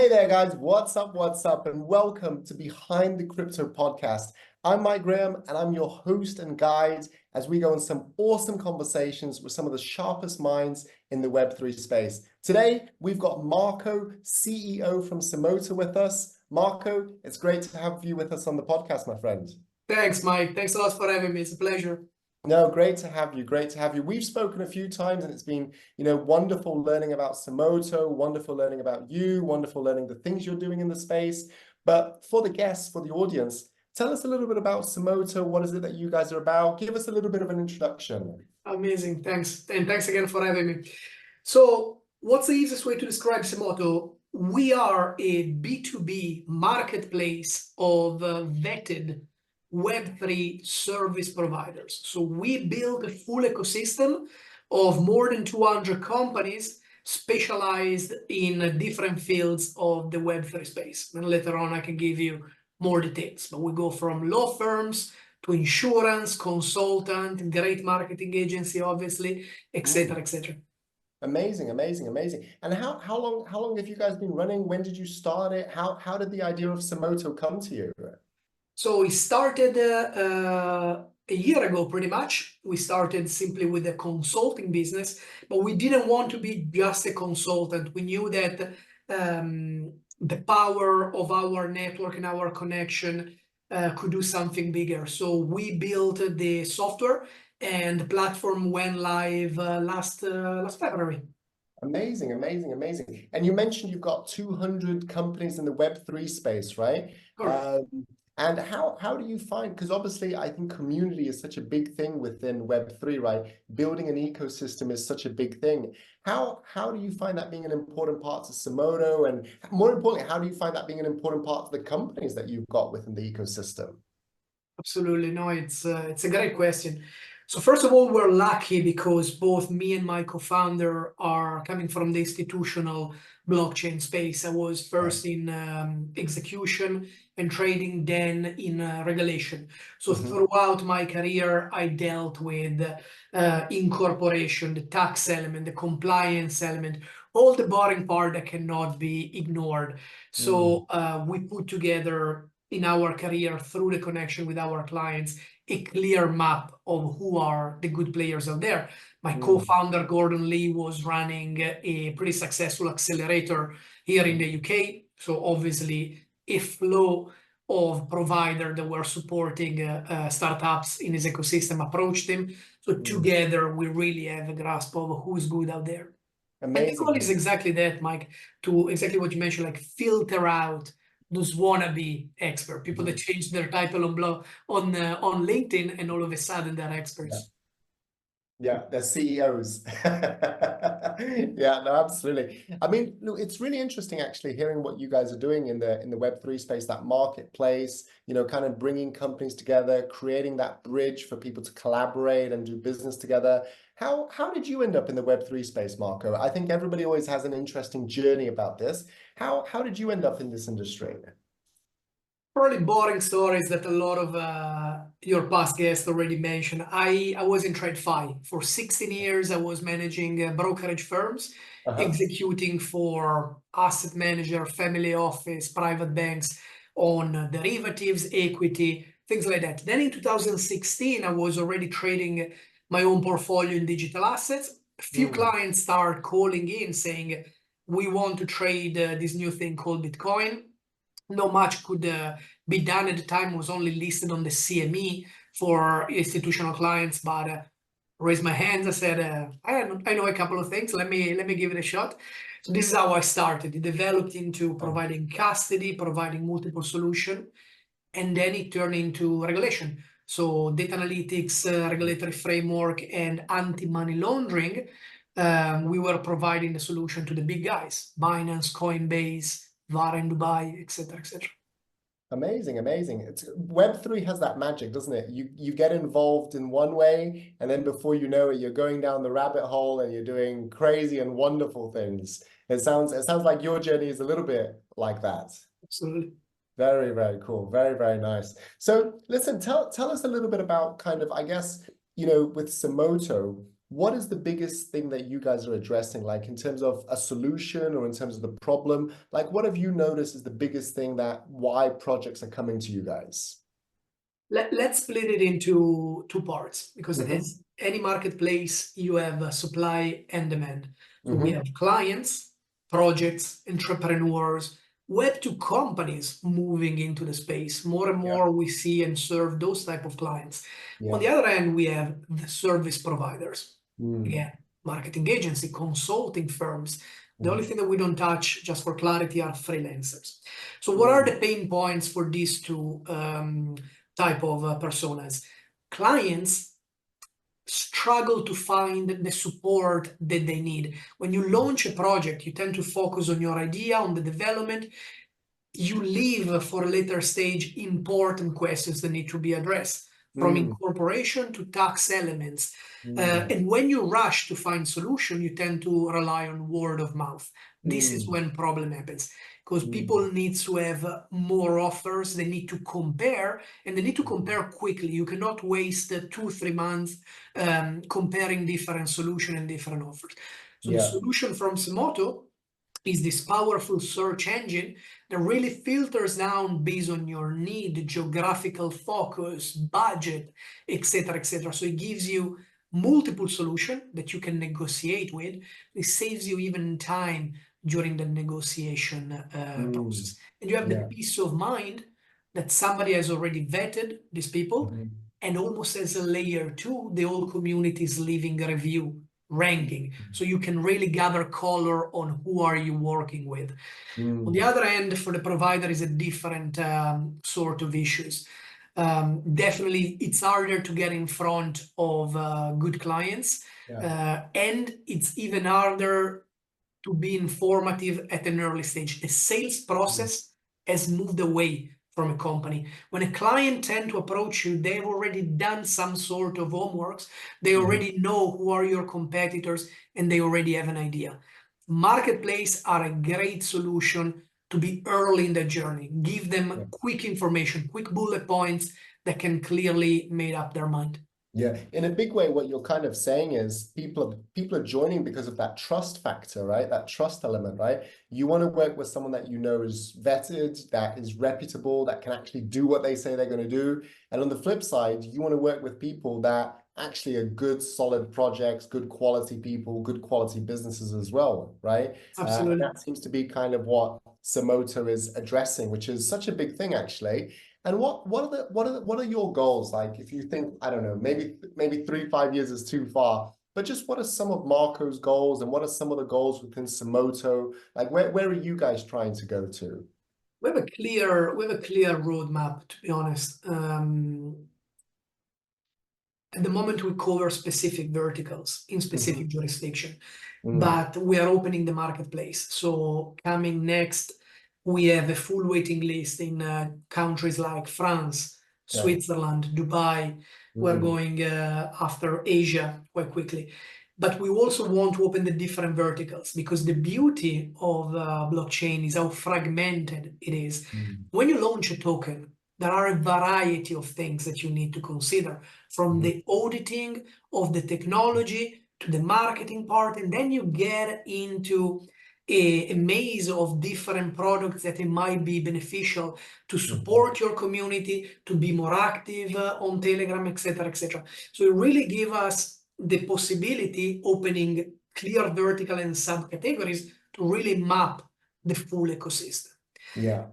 Hey there, guys. What's up? What's up? And welcome to Behind the Crypto Podcast. I'm Mike Graham, and I'm your host and guide as we go on some awesome conversations with some of the sharpest minds in the Web3 space. Today, we've got Marco, CEO from Semoto, with us. Marco, it's great to have you with us on the podcast, my friend. Thanks, Mike. Thanks a lot for having me. It's a pleasure. No, great to have you. Great to have you. We've spoken a few times and it's been, wonderful learning about Semoto, wonderful learning about you, wonderful learning the things you're doing in the space. But for the guests, for the audience, tell us a little bit about Semoto. What is it that you guys are about? Give us a little bit of an introduction. Amazing. Thanks. And thanks again for having me. So what's the easiest way to describe Semoto? We are a B2B marketplace of vetted Web3 service providers. So we build a full ecosystem of more than 200 companies specialized in different fields of the Web3 space. And later on, I can give you more details. But we go from law firms to insurance, consultant, great marketing agency, obviously, etc., etc. Amazing, amazing, amazing. And how long have you guys been running? When did you start it? How did the idea of Semoto come to you? So we started a year ago, pretty much. We started simply with a consulting business, but we didn't want to be just a consultant. We knew that the power of our network and our connection could do something bigger. So we built the software and the platform went live last February. Amazing, amazing, amazing. And you mentioned you've got 200 companies in the Web3 space, right? Correct. And how do you find, because obviously I think community is such a big thing within Web3, right? Building an ecosystem is such a big thing. How do you find that being an important part to Semoto? And more importantly, how do you find that being an important part to the companies that you've got within the ecosystem? Absolutely. No, it's a great question. So first of all, we're lucky because both me and my co-founder are coming from the institutional blockchain space. I was first in execution and trading, then in regulation. So throughout my career, I dealt with incorporation, the tax element, the compliance element, all the boring part that cannot be ignored. So we put together in our career through the connection with our clients a clear map of who are the good players out there. My co-founder, Gordon Lee, was running a pretty successful accelerator here in the UK. So obviously a flow of providers that were supporting startups in his ecosystem approached him. So together we really have a grasp of who's good out there. Amazing. And the goal is exactly that, Mike, to exactly what you mentioned, like filter out those wannabe expert people that change their title on LinkedIn and all of a sudden they're experts. Yeah, they're CEOs. Yeah, no, absolutely. I mean, look, it's really interesting actually hearing what you guys are doing in the Web3 space, that marketplace, kind of bringing companies together, creating that bridge for people to collaborate and do business together. How did you end up in the Web3 space, Marco? I think everybody always has an interesting journey about this. How did you end up in this industry? Probably boring stories that a lot of your past guests already mentioned. I was in TradFi. For 16 years, I was managing brokerage firms, executing for asset manager, family office, private banks on derivatives, equity, things like that. Then in 2016, I was already trading my own portfolio in digital assets. A few clients start calling in saying, we want to trade this new thing called Bitcoin. Not much could be done at the time. It was only listed on the CME for institutional clients, but raised my hands. I said, I know a couple of things. Let me give it a shot. So this is how I started. It developed into providing custody, providing multiple solutions, and then it turned into regulation. So data analytics, regulatory framework, and anti-money laundering. We were providing the solution to the big guys, Binance, Coinbase, VAR in Dubai, etc., etc. Amazing, amazing. Web3 has that magic, doesn't it? You get involved in one way, and then before you know it, you're going down the rabbit hole and you're doing crazy and wonderful things. It sounds like your journey is a little bit like that. Absolutely. Very, very cool. Very, very nice. So listen, tell us a little bit about kind of, I guess, with Semoto, what is the biggest thing that you guys are addressing, like in terms of a solution or in terms of the problem? Like, what have you noticed is the biggest thing that why projects are coming to you guys? Let's split it into two parts, because as any marketplace, you have supply and demand. So we have clients, projects, entrepreneurs, Web2 companies moving into the space. More and more we see and serve those type of clients. On the other hand, we have the service providers. Again, marketing agency, consulting firms. The only thing that we don't touch, just for clarity, are freelancers. So what are the pain points for these two type of personas? Clients struggle to find the support that they need. When you launch a project, you tend to focus on your idea, on the development. You leave for a later stage important questions that need to be addressed, from incorporation to tax elements. And when you rush to find solution, you tend to rely on word of mouth. This is when problem happens, because people need to have more offers. They need to compare, and they need to compare quickly. You cannot waste 2-3 months comparing different solutions and different offers. So the solution from Semoto is this powerful search engine that really filters down based on your need, geographical focus, budget, etc., etc. So it gives you multiple solutions that you can negotiate with. It saves you even time during the negotiation process. And you have the peace of mind that somebody has already vetted these people, and almost as a layer 2, the whole community is leaving a review, ranking, so you can really gather color on who are you working with. On the other end, for the provider is a different sort of issues. Definitely it's harder to get in front of good clients, and it's even harder to be informative at an early stage. The sales process has moved away from a company. When a client tends to approach you, they've already done some sort of homeworks. They already know who are your competitors, and they already have an idea. Marketplace are a great solution to be early in the journey. Give them quick information, quick bullet points that can clearly make up their mind. Yeah, in a big way, what you're kind of saying is people are joining because of that trust factor, right? That trust element, right? You want to work with someone that you know is vetted, that is reputable, that can actually do what they say they're going to do. And on the flip side, you want to work with people that actually are good, solid projects, good quality people, good quality businesses as well, right? Absolutely. And that seems to be kind of what Semoto is addressing, which is such a big thing, actually. And what are your goals? Like, if you think, I don't know, maybe 3-5 years is too far, but just what are some of Marco's goals, and what are some of the goals within Semoto? Like, where are you guys trying to go to? We have a clear roadmap, to be honest. At the moment, we cover specific verticals in specific jurisdiction, but we are opening the marketplace. So coming next, we have a full waiting list in countries like France, Switzerland, Dubai. We're going after Asia quite quickly. But we also want to open the different verticals, because the beauty of blockchain is how fragmented it is. When you launch a token, there are a variety of things that you need to consider, from the auditing of the technology to the marketing part, and then you get into a maze of different products that it might be beneficial to support your community, to be more active on Telegram, etc., etc. So it really gives us the possibility, opening clear vertical and subcategories, to really map the full ecosystem. Yeah.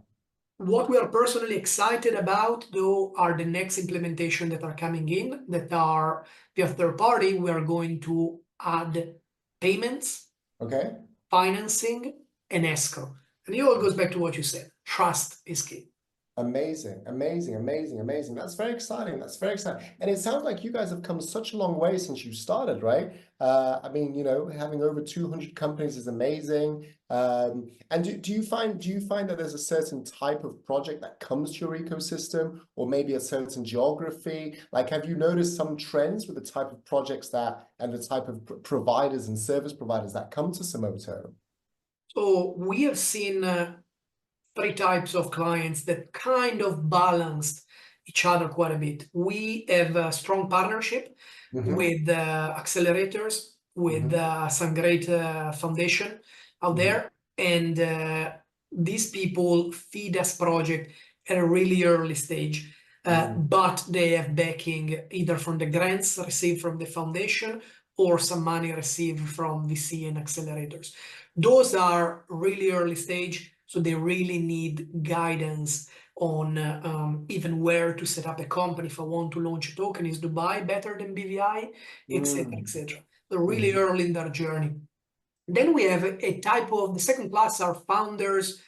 What we are personally excited about, though, are the next implementation that are coming in, that are via third party. We are going to add payments, financing, and escrow. And it all goes back to what you said. Trust is key. Amazing, amazing, amazing, amazing. That's very exciting. That's very exciting. And it sounds like you guys have come such a long way since you started, right? I mean, you know, having over 200 companies is amazing. And do you find that there's a certain type of project that comes to your ecosystem, or maybe a certain geography? Like, have you noticed some trends with the type of projects that, and the type of providers and service providers that come to Semoto? So we have seen 3 types of clients that kind of balanced each other quite a bit. We have a strong partnership with accelerators, with some great foundation out there, and these people feed us project at a really early stage, but they have backing either from the grants received from the foundation or some money received from VC and accelerators. Those are really early stage, so they really need guidance on even where to set up a company. If I want to launch a token, is Dubai better than BVI, etc., etc. They're really early in their journey. Then we have a type of, the second class are founders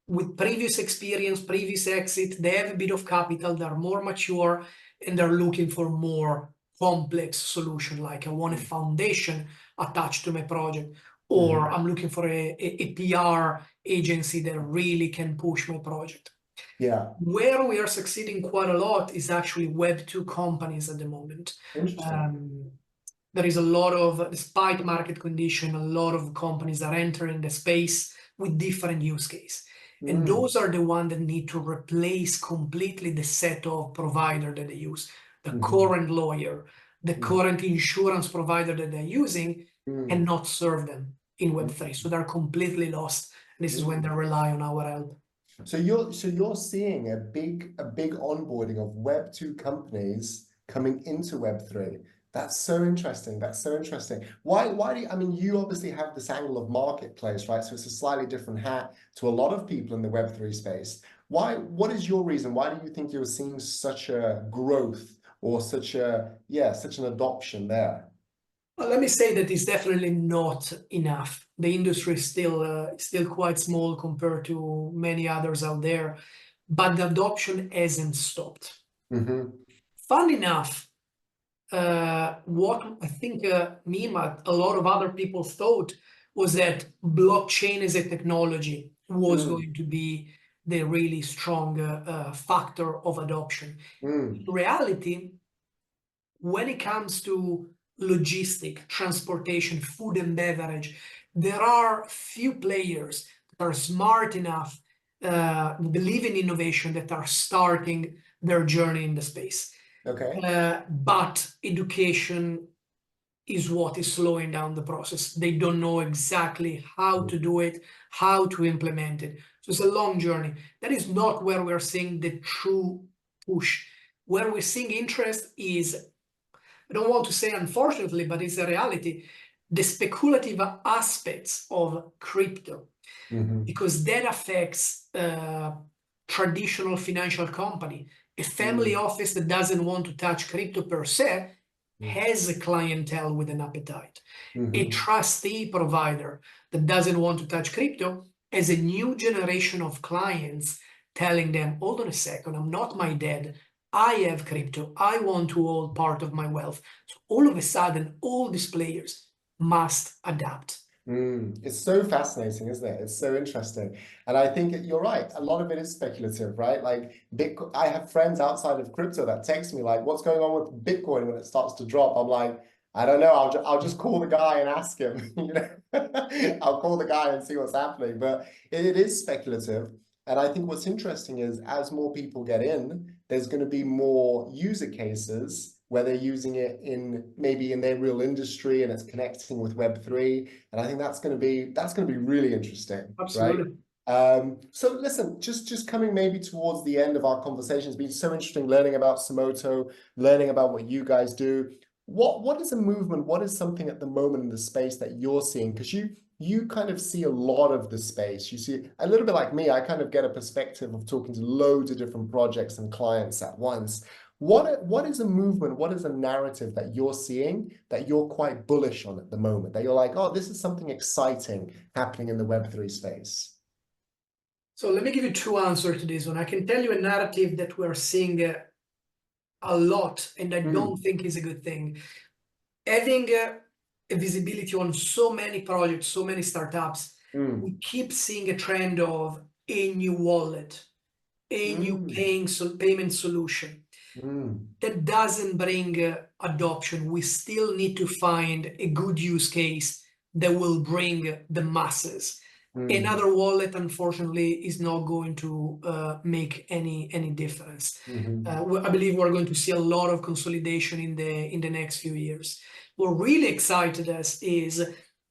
with previous experience, previous exit. They have a bit of capital, they're more mature, and they're looking for more complex solution, like I want a foundation attached to my project, or I'm looking for a PR agency that really can push my project. Yeah. Where we are succeeding quite a lot is actually Web2 companies at the moment. Interesting. There is a lot of, despite market condition, a lot of companies are entering the space with different use case. And those are the ones that need to replace completely the set of provider that they use. The current lawyer, the current insurance provider that they're using cannot serve them in Web3. So they're completely lost. This is when they rely on our help. So you're seeing a big onboarding of Web2 companies coming into Web3. That's so interesting. That's so interesting. Why do you, I mean, you obviously have this angle of marketplace, right? So it's a slightly different hat to a lot of people in the Web3 space. What is your reason? Why do you think you're seeing such a growth or such an adoption there? Well, let me say that it's definitely not enough. The industry is still quite small compared to many others out there, but the adoption hasn't stopped. Fun enough, what I think me and a lot of other people thought was that blockchain as a technology was going to be the really strong factor of adoption. In reality, when it comes to logistic, transportation, food and beverage, there are few players that are smart enough, believe in innovation, that are starting their journey in the space. Okay. But education is what is slowing down the process. They don't know exactly how to do it, how to implement it. So it's a long journey. That is not where we're seeing the true push. Where we're seeing interest is, I don't want to say unfortunately, but it's a reality, the speculative aspects of crypto, because that affects traditional financial company. A family office that doesn't want to touch crypto per se has a clientele with an appetite. A trustee provider that doesn't want to touch crypto has a new generation of clients telling them, hold on a second, I'm not my dad. I have crypto. I want to hold part of my wealth. So all of a sudden, all these players must adapt. It's so fascinating, isn't it? It's so interesting. And I think you're right. A lot of it is speculative, right? Like Bitcoin, I have friends outside of crypto that text me like, what's going on with Bitcoin when it starts to drop? I'm like, I don't know. I'll just call the guy and ask him, you know, I'll call the guy and see what's happening. But it is speculative. And I think what's interesting is as more people get in, there's going to be more user cases where they're using it maybe in their real industry and it's connecting with Web3. And I think that's going to be really interesting. Absolutely. Right? So listen, just coming maybe towards the end of our conversation, it's been so interesting learning about Semoto, learning about what you guys do. What is a movement? What is something at the moment in the space that you're seeing? Because you kind of see a lot of the space. You see a little bit like me, I kind of get a perspective of talking to loads of different projects and clients at once. What is a movement? What is a narrative that you're seeing that you're quite bullish on at the moment? That you're like, oh, this is something exciting happening in the Web3 space. So let me give you two answers to this one. I can tell you a narrative that we're seeing a lot, and I don't think is a good thing. Having a visibility on so many projects, so many startups, we keep seeing a trend of a new wallet, a new payment solution. That doesn't bring adoption. We still need to find a good use case that will bring the masses. Another wallet, unfortunately, is not going to make any difference. I believe we're going to see a lot of consolidation in the next few years. What really excited us is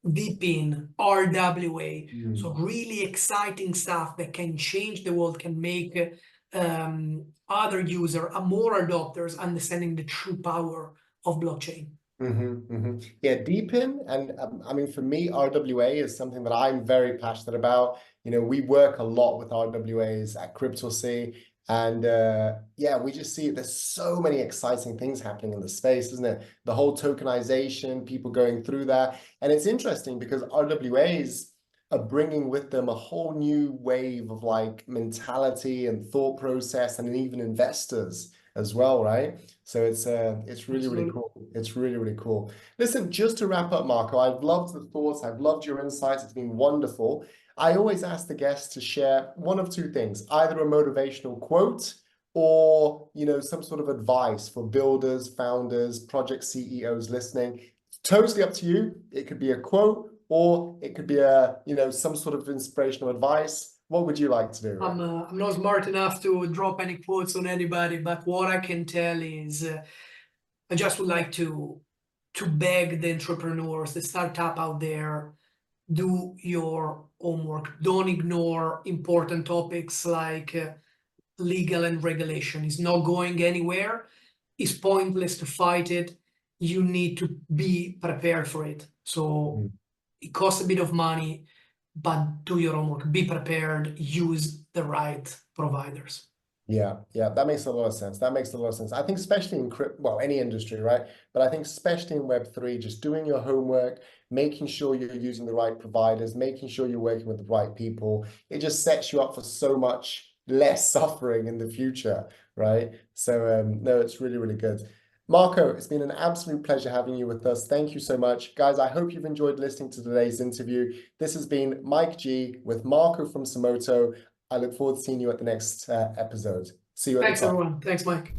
VPN, RWA, so really exciting stuff that can change the world, can make other users, more adopters, understanding the true power of blockchain. Yeah, deepen, and I mean, for me, RWA is something that I'm very passionate about. You know, we work a lot with RWAs at Cryptorsy, and yeah, we just see there's so many exciting things happening in the space, isn't it? The whole tokenization, people going through that, and it's interesting because RWAs are bringing with them a whole new wave of like mentality and thought process, and even investors as well, right? So it's really, really cool. It's really, really cool. Listen, just to wrap up, Marco, I've loved the thoughts. I've loved your insights. It's been wonderful. I always ask the guests to share one of two things, either a motivational quote or, you know, some sort of advice for builders, founders, project CEOs listening. It's totally up to you. It could be a quote or it could be a, you know, some sort of inspirational advice. What would you like to do? I'm not smart enough to drop any quotes on anybody, but what I can tell is I just would like to beg the entrepreneurs, the startup out there, do your homework. Don't ignore important topics like legal and regulation. It's not going anywhere. It's pointless to fight it. You need to be prepared for it. So it costs a bit of money, but do your homework, be prepared, use the right providers. Yeah, that makes a lot of sense. That makes a lot of sense. I think especially in well, any industry, right? But I think especially in Web3, just doing your homework, making sure you're using the right providers, making sure you're working with the right people, it just sets you up for so much less suffering in the future, right? So no, it's really, really good. Marco, it's been an absolute pleasure having you with us. Thank you so much. Guys, I hope you've enjoyed listening to today's interview. This has been Mike G with Marco from Semoto. I look forward to seeing you at the next episode. See you at the top. Thanks, everyone. Thanks, Mike.